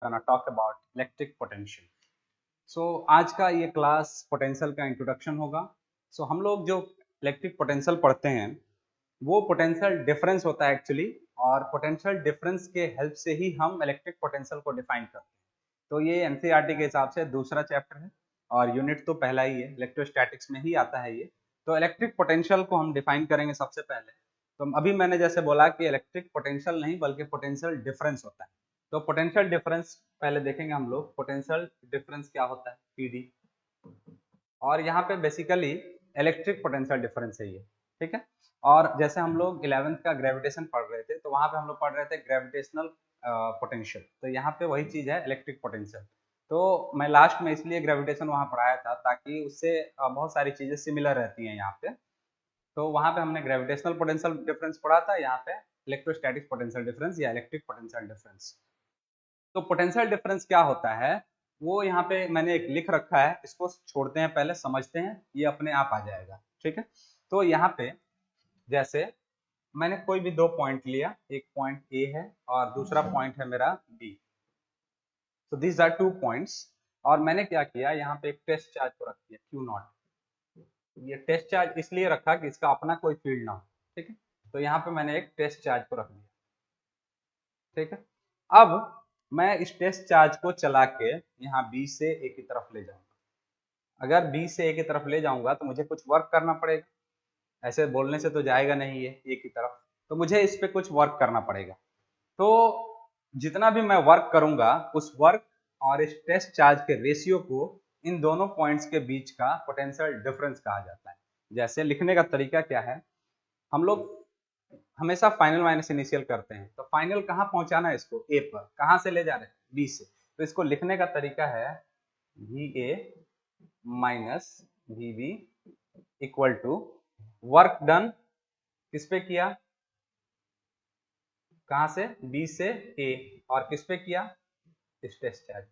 gonna talk about electric potential. So आज का ये क्लास पोटेंशियल का इंट्रोडक्शन होगा. हम लोग जो इलेक्ट्रिक पोटेंशियल पढ़ते हैं वो पोटेंशियल डिफरेंस होता है एक्चुअली, और पोटेंशियल डिफरेंस के हेल्प से ही हम इलेक्ट्रिक पोटेंशियल को डिफाइन करते हैं. तो ये एनसीईआरटी के हिसाब से दूसरा चैप्टर है और यूनिट तो पहला ही है, इलेक्ट्रोस्टैटिक्स में ही आता है ये. तो इलेक्ट्रिक पोटेंशियल को हम डिफाइन करेंगे सबसे पहले. तो अभी मैंने जैसे बोला कि इलेक्ट्रिक पोटेंशियल नहीं बल्कि पोटेंशियल डिफरेंस होता है. तो पोटेंशियल डिफरेंस पहले देखेंगे हम लोग. पोटेंशियल डिफरेंस क्या होता है, पीडी. और यहाँ पे बेसिकली इलेक्ट्रिक पोटेंशियल डिफरेंस है ये, ठीक है. और जैसे हम लोग 11th का ग्रेविटेशन पढ़ रहे थे तो वहां पे हम लोग पढ़ रहे थे ग्रेविटेशनल पोटेंशियल. तो यहाँ पे वही चीज है इलेक्ट्रिक पोटेंशियल. तो मैं लास्ट में इसलिए ग्रेविटेशन वहां पढ़ाया था ताकि उससे बहुत सारी चीजें सिमिलर रहती हैं यहाँ पे. तो वहां पे हमने ग्रेविटेशनल पोटेंशियल डिफरेंस पढ़ा था, यहाँ पे इलेक्ट्रोस्टैटिक पोटेंशियल डिफरेंस या इलेक्ट्रिक पोटेंशियल डिफरेंस. तो पोटेंशियल डिफरेंस क्या होता है वो यहाँ पे मैंने एक लिख रखा है, इसको छोड़ते हैं पहले समझते हैं, ये अपने आप आ जाएगा, ठीक है. तो यहाँ पे जैसे मैंने कोई भी दो पॉइंट लिया, एक पॉइंट ए है और दूसरा पॉइंट है मेरा बी. तो दीज आर टू पॉइंट्स. और मैंने क्या किया, यहाँ पे एक टेस्ट चार्ज को रख दिया क्यू नॉट. ये टेस्ट चार्ज इसलिए रखा कि इसका अपना कोई फील्ड ना हो, ठीक है. तो यहाँ पे मैंने एक टेस्ट चार्ज को रख दिया, ठीक है. अब मैं इस टेस्ट चार्ज को चला के यहाँ बी से ए की तरफ ले जाऊंगा. अगर बी से ए की तरफ ले जाऊंगा तो मुझे कुछ वर्क करना पड़ेगा, ऐसे बोलने से तो जाएगा नहीं ये ए की तरफ. तो मुझे इस पे कुछ वर्क करना पड़ेगा. तो जितना भी मैं वर्क करूंगा उस वर्क और इस टेस्ट चार्ज के रेशियो को इन दोनों पॉइंट्स के बीच का पोटेंशियल डिफरेंस कहा जाता है. जैसे लिखने का तरीका क्या है, हम लोग हमेशा फाइनल माइनस इनिशियल करते हैं. तो फाइनल कहाँ पहुंचाना है इसको, ए पर. कहाँ से ले जा रहे हैं, बी से. तो इसको लिखने का तरीका है V A minus V B equal to work done किस पे किया, कहां से, बी से ए, और किस पे किया, इस टेस्ट चार्ज.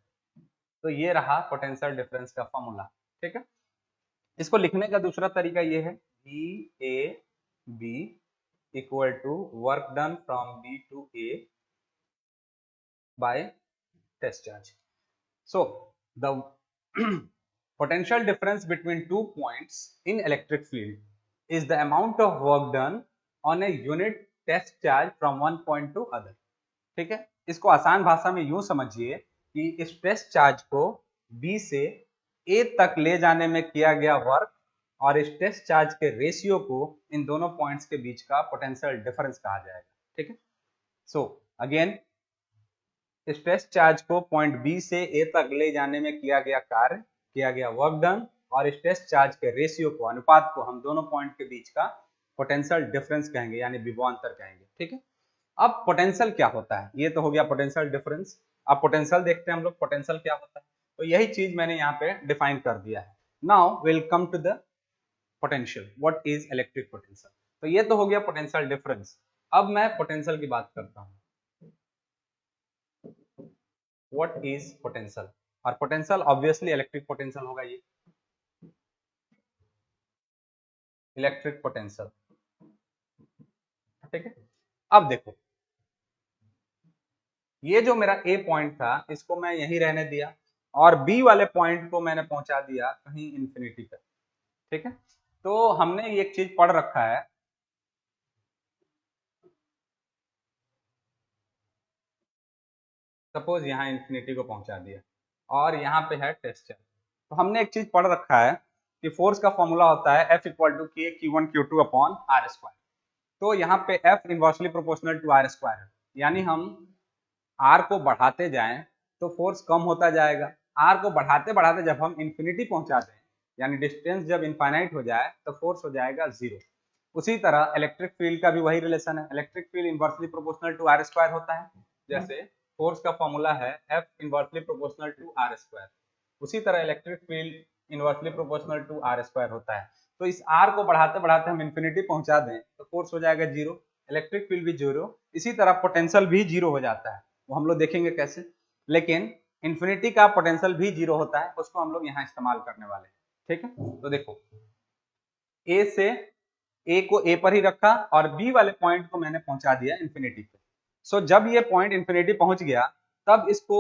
तो ये रहा पोटेंशियल डिफरेंस का फॉर्मूला, ठीक है. इसको लिखने का दूसरा तरीका ये है V A B equal to work done from B to A by test charge. So the potential difference between 2 points in electric field is the amount of work done on a unit test charge from one point to other. ठीक है. इसको आसान भाषा में यूं समझिए कि इस टेस्ट चार्ज को B से A तक ले जाने में किया गया वर्क और इस टेस्ट चार्ज के रेशियो को इन दोनों पॉइंट्स के बीच का पोटेंशियल डिफरेंस कहा जाएगा, ठीक है. सो अगेन इस टेस्ट चार्ज को पॉइंट बी से ए तक ले जाने में किया गया कार्य, किया गया वर्क डन, और इस टेस्ट चार्ज के रेशियो को, अनुपात को हम दोनों पॉइंट के बीच का पोटेंशियल डिफरेंस कहेंगे, यानी विभवांतर कहेंगे, ठीक है. अब पोटेंशियल क्या होता है, ये तो हो गया पोटेंशियल डिफरेंस. अब पोटेंशियल देखते हैं हम लोग, पोटेंशियल क्या होता है. तो यही चीज मैंने यहाँ पे डिफाइन कर दिया है. Now will come to the potential. What is electric potential. तो ये तो हो गया पोटेंशियल डिफरेंस. अब मैं पोटेंशियल की बात करता हूँ. What is potential? और पोटेंशियल ऑब्वियसली इलेक्ट्रिक पोटेंशियल होगा, ये इलेक्ट्रिक पोटेंशियल, ठीक है. अब देखो ये जो मेरा ए पॉइंट था इसको मैं यहीं रहने दिया और बी वाले पॉइंट को मैंने पहुंचा दिया कहीं इंफिनिटी पर, ठीक है. तो हमने ये एक चीज पढ़ रखा है, सपोज यहाँ इंफिनिटी को पहुंचा दिया और यहाँ पे है टेस्ट चार्ज. तो हमने एक चीज पढ़ रखा है कि फोर्स का फॉर्मूला होता है F इक्वल टू के Q1 Q2 upon are square. तो यहाँ पे F inversely proportional to R square है, यानी हम R को बढ़ाते जाएं तो फोर्स कम होता जाएगा. R को बढ़ाते बढ़ाते जब हम इंफिनिटी पहुंचा दें, यानी डिस्टेंस जब इनफाइनाइट हो जाए तो फोर्स हो जाएगा जीरो. उसी तरह इलेक्ट्रिक फील्ड का भी वही रिलेशन है. Electric field inversely proportional to R square होता है. जैसे फोर्स का फॉर्मूला है F inversely proportional to R square, उसी तरह electric field inversely proportional to R square होता है. तो इस R को बढ़ाते बढ़ाते हम इंफिनिटी पहुंचा दें तो फोर्स हो जाएगा जीरो, इलेक्ट्रिक फील्ड भी जीरो. इसी तरह पोटेंशियल भी जीरो हो जाता है, वो हम लोग देखेंगे कैसे. लेकिन इंफिनिटी का पोटेंशियल भी जीरो होता है, उसको हम लोग यहाँ इस्तेमाल करने वाले हैं, ठीक है. तो देखो ए से ए को ए पर ही रखा और बी वाले पॉइंट को मैंने पहुंचा दिया इंफिनिटी पे. सो जब ये पॉइंट इंफिनिटी पहुंच गया तब इसको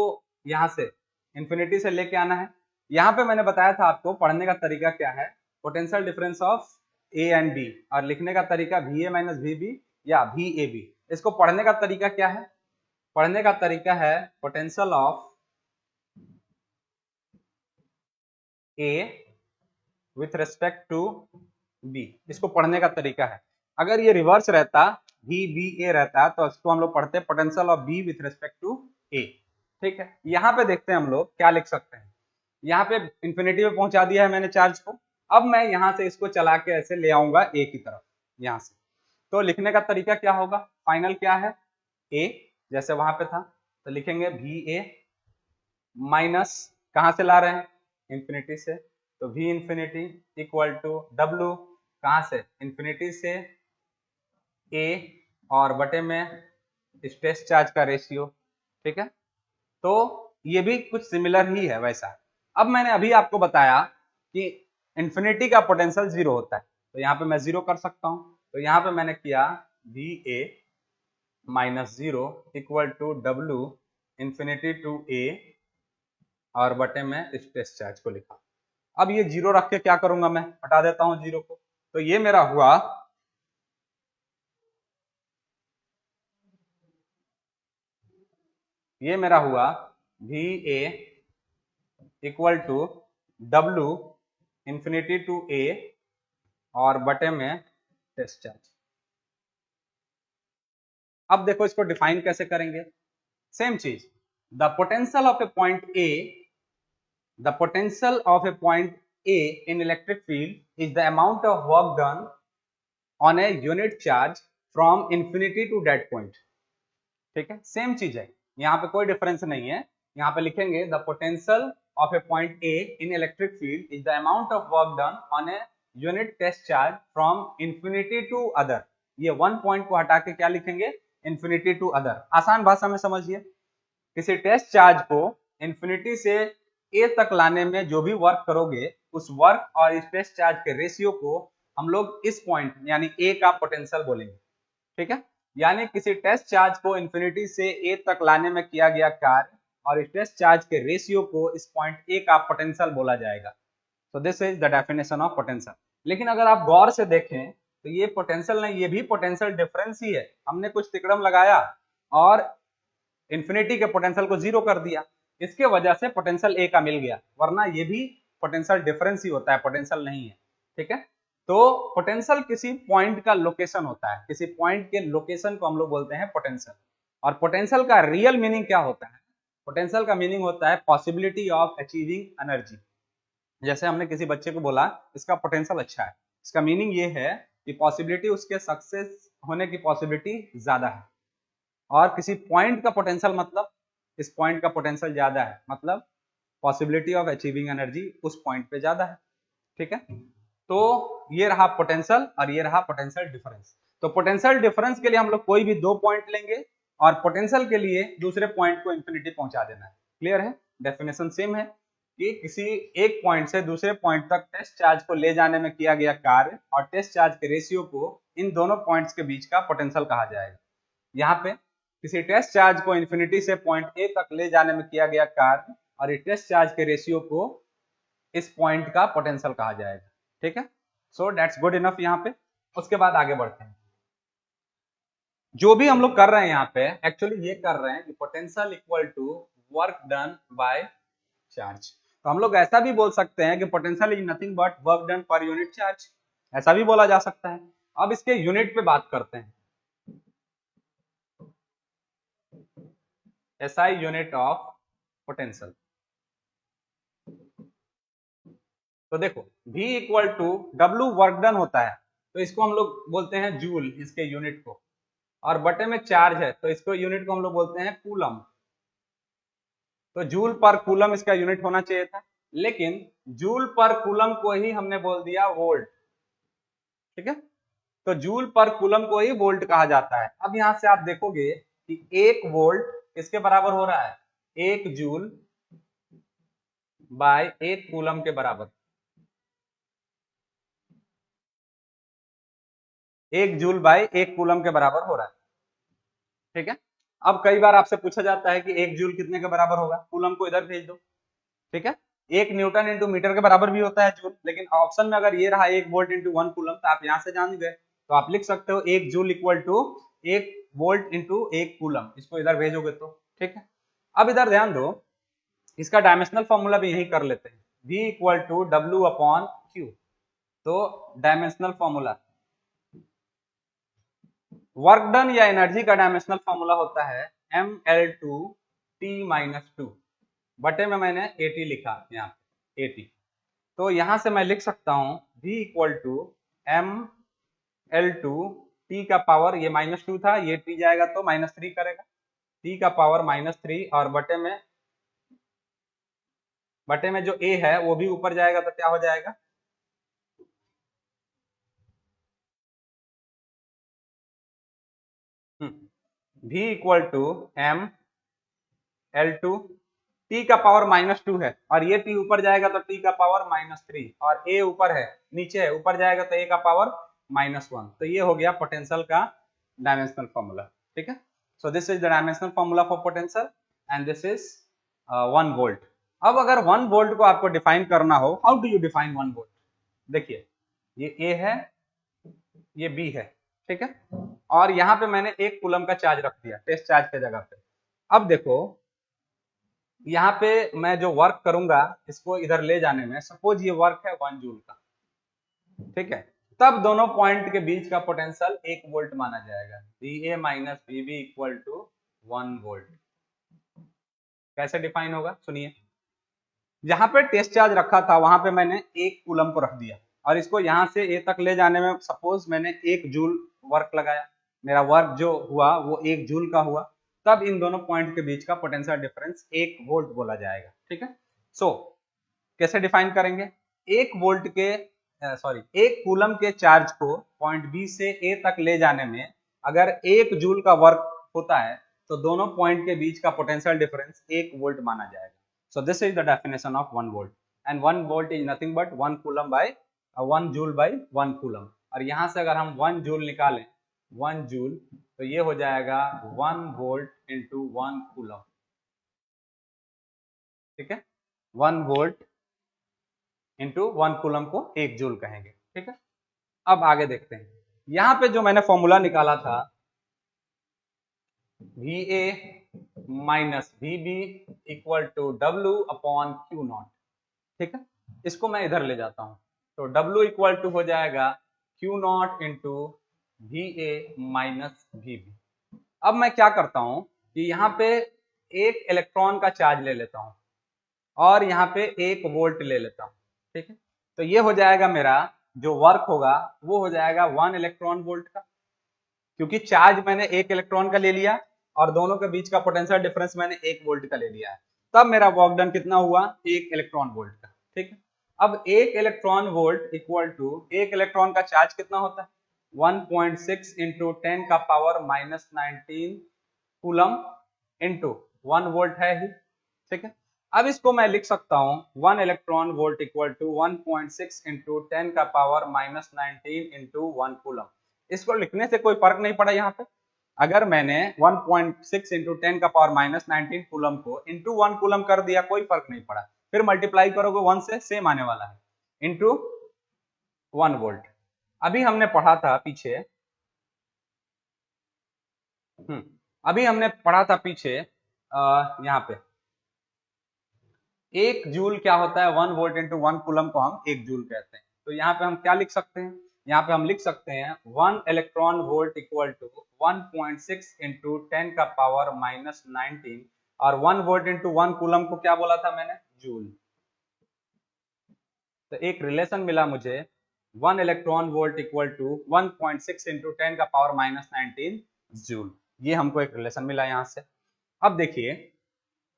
यहाँ से इन्फिनिटी से लेके आना है। यहाँ पे मैंने बताया था आपको पढ़ने का तरीका क्या है, potential difference of A and B, और लिखने का तरीका वी ए माइनस वी बी या वी ए बी। इसको पढ़ने का तरीका क्या है, पढ़ने का तरीका है potential of A with respect to B, इसको पढ़ने का तरीका है। अगर ये रिवर्स रहता, वी बी ए रहता, तो इसको हम लोग पढ़ते potential of b with respect to a. ठीक है, यहाँ पे देखते हैं हम लोग क्या लिख सकते हैं। यहाँ पे इंफिनिटी पे पहुंचा दिया है मैंने चार्ज को। अब मैं यहाँ से इसको चला के ऐसे ले आऊंगा ए की तरफ यहाँ से, तो लिखने का तरीका क्या होगा, फाइनल क्या है ए, जैसे वहां पे था, तो लिखेंगे वी ए माइनस, कहां से ला रहे हैं, इंफिनिटी से, तो V infinity equal to W, कहां से, इंफिनिटी से ए, और बटे में स्ट्रेस चार्ज का रेशियो। ठीक है, तो ये भी कुछ सिमिलर ही है वैसा। अब मैंने अभी आपको बताया कि इंफिनिटी का पोटेंशियल जीरो होता है, तो यहाँ पे मैं जीरो कर सकता हूं, तो यहाँ पे मैंने किया V A minus zero equal to डब्ल्यू इंफिनिटी टू ए, और बटे में स्ट्रेस चार्ज को लिखा। अब ये जीरो रख के क्या करूंगा, मैं हटा देता हूं जीरो को, तो ये मेरा हुआ वी ए इक्वल टू डब्ल्यू इंफिनिटी टू ए, और बटे में टेस्ट चार्ज। अब देखो इसको डिफाइन कैसे करेंगे, सेम चीज, the potential of a point A, the potential of a point A in electric field is the amount of work done on a unit charge from infinity to that point. ठीक है, same चीज है, यहाँ पे कोई difference नहीं है। यहाँ पे लिखेंगे the potential of a point A in electric field is the amount of work done on a unit test charge from infinity to other. ये वन पॉइंट को हटा के क्या लिखेंगे, इंफिनिटी टू अदर। आसान भाषा में समझिए, किसी टेस्ट चार्ज को इंफिनिटी से ए तक लाने में जो भी वर्क करोगे, उस वर्क और इस टेस्ट चार्ज के रेशियो को हम लोग इस पॉइंट यानी ए का पोटेंशियल बोलेंगे। ठीक है, यानी किसी टेस्ट चार्ज को इंफिनिटी से ए तक लाने में किया गया कार्य और इस टेस्ट चार्ज के रेशियो को इस पॉइंट ए का पोटेंशियल बोला जाएगा। So this is the definition of potential. लेकिन अगर आप गौर से देखें तो ये पोटेंशियल नहीं, ये भी पोटेंशियल डिफरेंस ही है। हमने कुछ तिकड़म लगाया और इंफिनिटी के पोटेंशियल को जीरो कर दिया, इसके वजह से पोटेंशियल ए का मिल गया, वरना ये भी पोटेंशियल डिफरेंस ही होता है, पोटेंशियल नहीं है। ठीक है, तो पोटेंशियल किसी पॉइंट का लोकेशन होता है, किसी पॉइंट के लोकेशन को हम लोग बोलते हैं पोटेंशियल। और पोटेंशियल का रियल मीनिंग क्या होता है, पोटेंशियल का मीनिंग होता है पॉसिबिलिटी ऑफ अचीविंग एनर्जी। जैसे हमने किसी बच्चे को बोला इसका पोटेंशियल अच्छा है, इसका मीनिंग ये है कि पॉसिबिलिटी, उसके सक्सेस होने की पॉसिबिलिटी ज्यादा है। और किसी पॉइंट का पोटेंशियल मतलब इस पॉइंट का पोटेंशियल ज्यादा है, मतलब पॉसिबिलिटी ऑफ अचीविंग एनर्जी उस पॉइंट पे ज्यादा है। ठीक है, तो ये रहा पोटेंशियल और ये रहा पोटेंशियल डिफरेंस। तो पोटेंशियल डिफरेंस के लिए हम लोग कोई भी दो पॉइंट लेंगे और पोटेंशियल के लिए दूसरे पॉइंट को इंफिनिटी पहुंचा देना है। क्लियर है, डेफिनेशन सेम है कि किसी एक पॉइंट से दूसरे पॉइंट तक टेस्ट चार्ज को ले जाने में किया गया कार्य और टेस्ट चार्ज के रेशियो को इन दोनों पॉइंट्स के बीच का पोटेंशियल कहा जाएगा। यहाँ पे किसी टेस्ट चार्ज को इंफिनिटी से पॉइंट ए तक ले जाने में किया गया कार्य और इस टेस्ट चार्ज के रेशियो को इस पॉइंट का पोटेंशियल कहा जाएगा। ठीक है, सो दैट्स गुड इनफ यहाँ पे। उसके बाद आगे बढ़ते हैं, जो भी हम लोग कर रहे हैं यहाँ पे एक्चुअली ये कर रहे हैं कि potential equal to work done by charge. तो हम लोग ऐसा भी बोल सकते हैं कि potential is nothing but work done per unit charge, ऐसा भी बोला जा सकता है। अब इसके यूनिट पे बात करते हैं, SI यूनिट ऑफ पोटेंशियल। तो देखो V equal to W work done होता है, तो इसको हम लोग बोलते हैं जूल, इसके यूनिट को, और बटे में चार्ज है तो इसको यूनिट को हम लोग बोलते हैं कूलम। तो जूल पर कूलम इसका यूनिट होना चाहिए था, लेकिन जूल पर कूलम को ही हमने बोल दिया वोल्ट। ठीक है, तो जूल पर कूलम को ही वोल्ट कहा जाता है। अब यहां से आप देखोगे कि 1 वोल्ट किसके बराबर हो रहा है, 1 जूल बाय 1 कूलम के बराबर। 1 जूल बाय 1 कूलम के बराबर हो रहा है। ठीक है, अब कई बार आपसे पूछा जाता है कि 1 जूल कितने के बराबर होगा, कूलम को इधर भेज दो, ठीक है। 1 न्यूटन इंटू मीटर के बराबर भी होता है जूल, लेकिन ऑप्शन में अगर ये रहा 1 वोल्ट इंटू 1 कूलम, तो आप यहाँ से जान गए, तो आप लिख सकते हो 1 joule equal to 1 volt into 1 coulomb, इसको इधर भेजोगे तो, ठीक है। अब इधर ध्यान दो, इसका डायमेंशनल फॉर्मूला भी यही कर लेते हैं, V equal to W upon Q. तो डायमेंशनल फॉर्मूला, वर्क डन या एनर्जी का डायमेंशनल फॉर्मूला होता है mL2T-2, बटे में मैंने AT लिखा यहाँ पे, AT। तो यहां से मैं लिख सकता हूं V equal to mL2, T का पावर, ये -2 था, ये T जाएगा तो -3 करेगा, T का पावर -3, और बटे में जो A है वो भी ऊपर जाएगा, तो क्या हो जाएगा, V equal to mL2, T का पावर -2 है, और ये T ऊपर जाएगा तो T का पावर -3, और A ऊपर है, नीचे है, ऊपर जाएगा तो A का पावर -1। तो ये हो गया पोटेंशियल का डायमेंशनल फॉर्मूला, ठीक है। सो this is the dimensional formula for potential, and this is 1 volt. अब अगर 1 वोल्ट को आपको डिफाइन करना हो, how do you define 1 volt? देखिए, ये A है, ये B है, ठीक है, और यहाँ पे मैंने 1 कूलम का चार्ज रख दिया टेस्ट चार्ज के जगह पे। अब देखो, यहाँ पे मैं जो वर्क करूंगा इसको इधर ले जाने में, सपोज ये वर्क है 1 जूल का, ठीक है, तब दोनों पॉइंट के बीच का पोटेंशियल 1 वोल्ट माना जाएगा, VA minus VB equal to 1 volt. कैसे डिफाइन होगा, सुनिए। जहां पे टेस्ट चार्ज रखा था वहां पे मैंने 1 कूलम को रख दिया, और इसको यहां से A तक ले जाने में सपोज मैंने 1 जूल वर्क लगाया, मेरा वर्क जो हुआ वो 1 जूल का हुआ, तब इन दोनों पॉइंट के बीच का पोटेंशियल डिफरेंस 1 वोल्ट बोला जाएगा, ठीक है। सो कैसे डिफाइन करेंगे, 1 वोल्ट के सॉरी 1 कूलम के चार्ज को पॉइंट बी से ए तक ले जाने में अगर 1 जूल का वर्क होता है, तो दोनों पॉइंट के बीच का पोटेंशियल डिफरेंस 1 वोल्ट माना जाएगा। So this is the definition of 1 volt, and 1 volt is nothing but 1 coulomb by 1 joule by 1 coulomb. और यहां से अगर हम 1 जूल निकालें, 1 जूल, तो ये हो जाएगा 1 वोल्ट इंटू 1 कूलम, ठीक है। 1 वोल्ट इंटू 1 कूलम को 1 जूल कहेंगे, ठीक है। अब आगे देखते हैं, यहां पे जो मैंने फॉर्मूला निकाला था VA minus VB equal to W upon Q naught, ठीक है, इसको मैं इधर ले जाता हूं, तो W इक्वल टू हो जाएगा Q not into VA minus VB। अब मैं क्या करता हूं कि यहाँ पे 1 इलेक्ट्रॉन का चार्ज ले लेता हूं, और यहाँ पे 1 वोल्ट ले लेता हूं, ठीक है। तो ये हो जाएगा मेरा जो वर्क होगा वो हो जाएगा 1 इलेक्ट्रॉन वोल्ट का, क्योंकि चार्ज मैंने 1 इलेक्ट्रॉन का ले लिया और दोनों के बीच का पोटेंशियल डिफरेंस मैंने 1 वोल्ट का ले लिया है, तब मेरा वर्क डन कितना हुआ, 1 इलेक्ट्रॉन वोल्ट का, ठीक है। अब 1 electron volt equal to 1 electron का चार्ज कितना होता है, 1.6 इंटू 10 का पावर -19 कूलम इंटू 1 वोल्ट है ही, ठीक है। अब इसको मैं लिख सकता हूं 1 electron volt equal to 1.6 into 10 का पावर -19 इंटू 1 कूलम। इसको लिखने से कोई फर्क नहीं पड़ा यहाँ पे, अगर मैंने 1.6 इंटू 10 का पावर -19 कूलम को इंटू 1 कूलम कर दिया, कोई फर्क नहीं पड़ा, फिर मल्टीप्लाई करोगे 1 से, सेम आने वाला है, इंटू 1 वोल्ट। अभी हमने पढ़ा था पीछे, अभी हमने पढ़ा था पीछे यहाँ पे 1 जूल क्या होता है, 1 वोल्ट इंटू 1 कूलम को हम 1 जूल कहते हैं। तो यहाँ पे हम क्या लिख सकते हैं, यहाँ पे हम लिख सकते हैं 1 electron volt equal to 1.6 into 10 का पावर -19, और 1 वोल्ट इंटू 1 कूलम को क्या बोला था मैंने, जूल। तो एक रिलेशन मिला मुझे, 1 electron volt equal to 1.6 into 10 का पावर -19 जूल, ये हमको एक रिलेशन मिला यहाँ से। अब देखिए,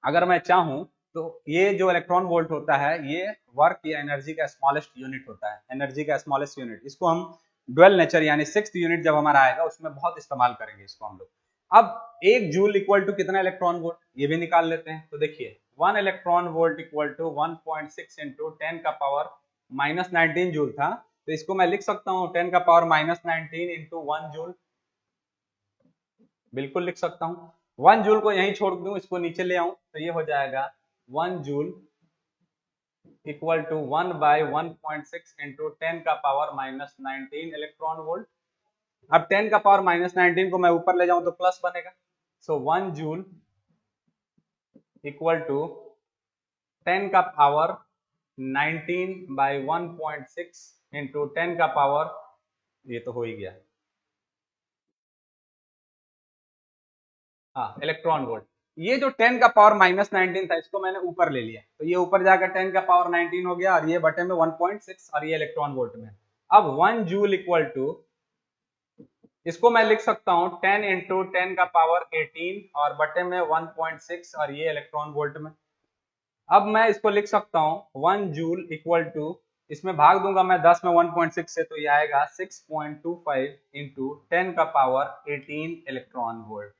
अगर मैं चाहूं तो ये जो इलेक्ट्रॉन वोल्ट होता है ये वर्क या एनर्जी का स्मॉलेस्ट यूनिट होता है, एनर्जी का स्मॉलेस्ट यूनिट, इसको हम ड्वेल नेचर यानी 6th यूनिट जब हमारा आएगा उसमें बहुत इस्तेमाल करेंगे इसको हम लोग। अब 1 जूल इक्वल टू कितना इलेक्ट्रॉन वोल्ट, ये भी निकाल लेते हैं। तो देखिए 1 electron volt equal to 1.6 into 10 का पावर -19 जूल था, तो इसको मैं लिख सकता हूँ 10 का पावर -19 इंटू 1 जूल, बिल्कुल लिख सकता हूँ। 1 जूल को यहीं छोड़ दूं, इसको नीचे ले आऊं तो ये हो जाएगा 1 joule equal to 1 by 1.6 into 10 का पावर माइनस 19 इलेक्ट्रॉन वोल्ट। अब 10 का पावर माइनस 19 को मैं ऊपर ले जाऊं तो प्लस बनेगा। सो 1 जूल इक्वल टू 10 का पावर 19 बाय 1.6 इंटू 10 का पावर, ये तो हो ही गया, हाँ इलेक्ट्रॉन वोल्ट। ये जो 10 का पावर माइनस 19 था इसको मैंने ऊपर ले लिया, तो ये ऊपर जाकर 10 का पावर 19 हो गया और ये बटे में 1.6 और ये इलेक्ट्रॉन वोल्ट में। अब 1 जूल इक्वल टू, इसको मैं लिख सकता हूं 10 इंटू 10 का पावर 18 और बटे में 1.6 और ये इलेक्ट्रॉन वोल्ट में। अब मैं इसको लिख सकता हूं 1 जूल इक्वल टू, इसमें भाग दूंगा मैं 10 में 1.6 से, तो ये आएगा 6.25 इंटू 10 का पावर 18 इलेक्ट्रॉन वोल्ट।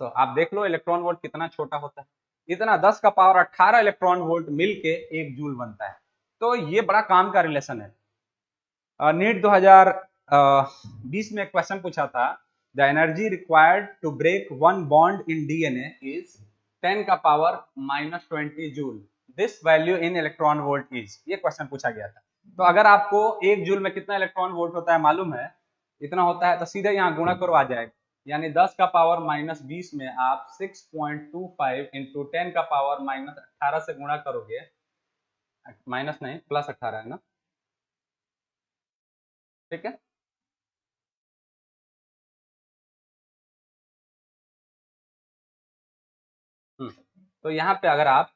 तो आप देख लो इलेक्ट्रॉन वोल्ट कितना छोटा होता है, इतना 10 का पावर 18 इलेक्ट्रॉन वोल्ट मिलके 1 जूल बनता है। तो ये बड़ा काम का रिलेशन है। नीट 2020 में एक क्वेश्चन पूछा था, the energy required to break one bond in DNA is 10 का power minus 20 joule, this value in electron volt is, ये क्वेश्चन पूछा गया था। तो अगर आपको 1 जूल में कितना इलेक्ट्रॉन वोल्ट होता है मालूम है, इतना होता है, तो सीधे यहाँ गुणा करो आ जाएगा, यानी 10 का पावर माइनस 20 में आप 6.25 इंटू 10 का पावर माइनस 18 से गुणा करोगे, माइनस नहीं प्लस 18 है ना, ठीक है। तो यहाँ पे अगर आप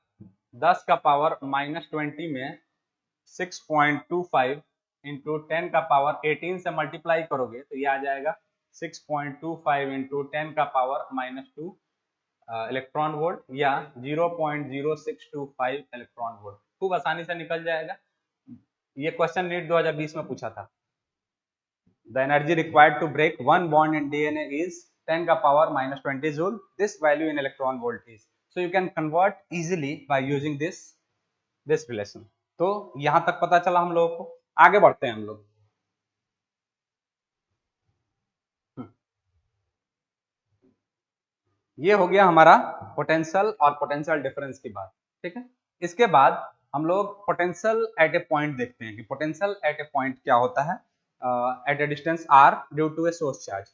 10 का पावर माइनस 20 में 6.25 इंटू 10 का पावर 18 से मल्टीप्लाई करोगे तो ये आ जाएगा 6.25 इंटू 10 का पावर माइनस 2 इलेक्ट्रॉन वोल्ट या 0.0625 इलेक्ट्रॉन वोल्ट, खूब आसानी से निकल जाएगा। ये क्वेश्चन नीट 2020 में पूछा था। The energy required to break one bond in DNA is 10 का power minus 20 joule, this value in electron volt is, so you can convert easily by using this relation. तो यहां तक पता चला हम लोगों को, आगे बढ़ते हैं हम लोग। ये हो गया हमारा पोटेंशियल और पोटेंशियल डिफरेंस की बात, ठीक है। इसके बाद हम लोग पोटेंशियल एट ए पॉइंट देखते हैं कि पोटेंशियल एट ए पॉइंट क्या होता है, at a distance r due to a source charge.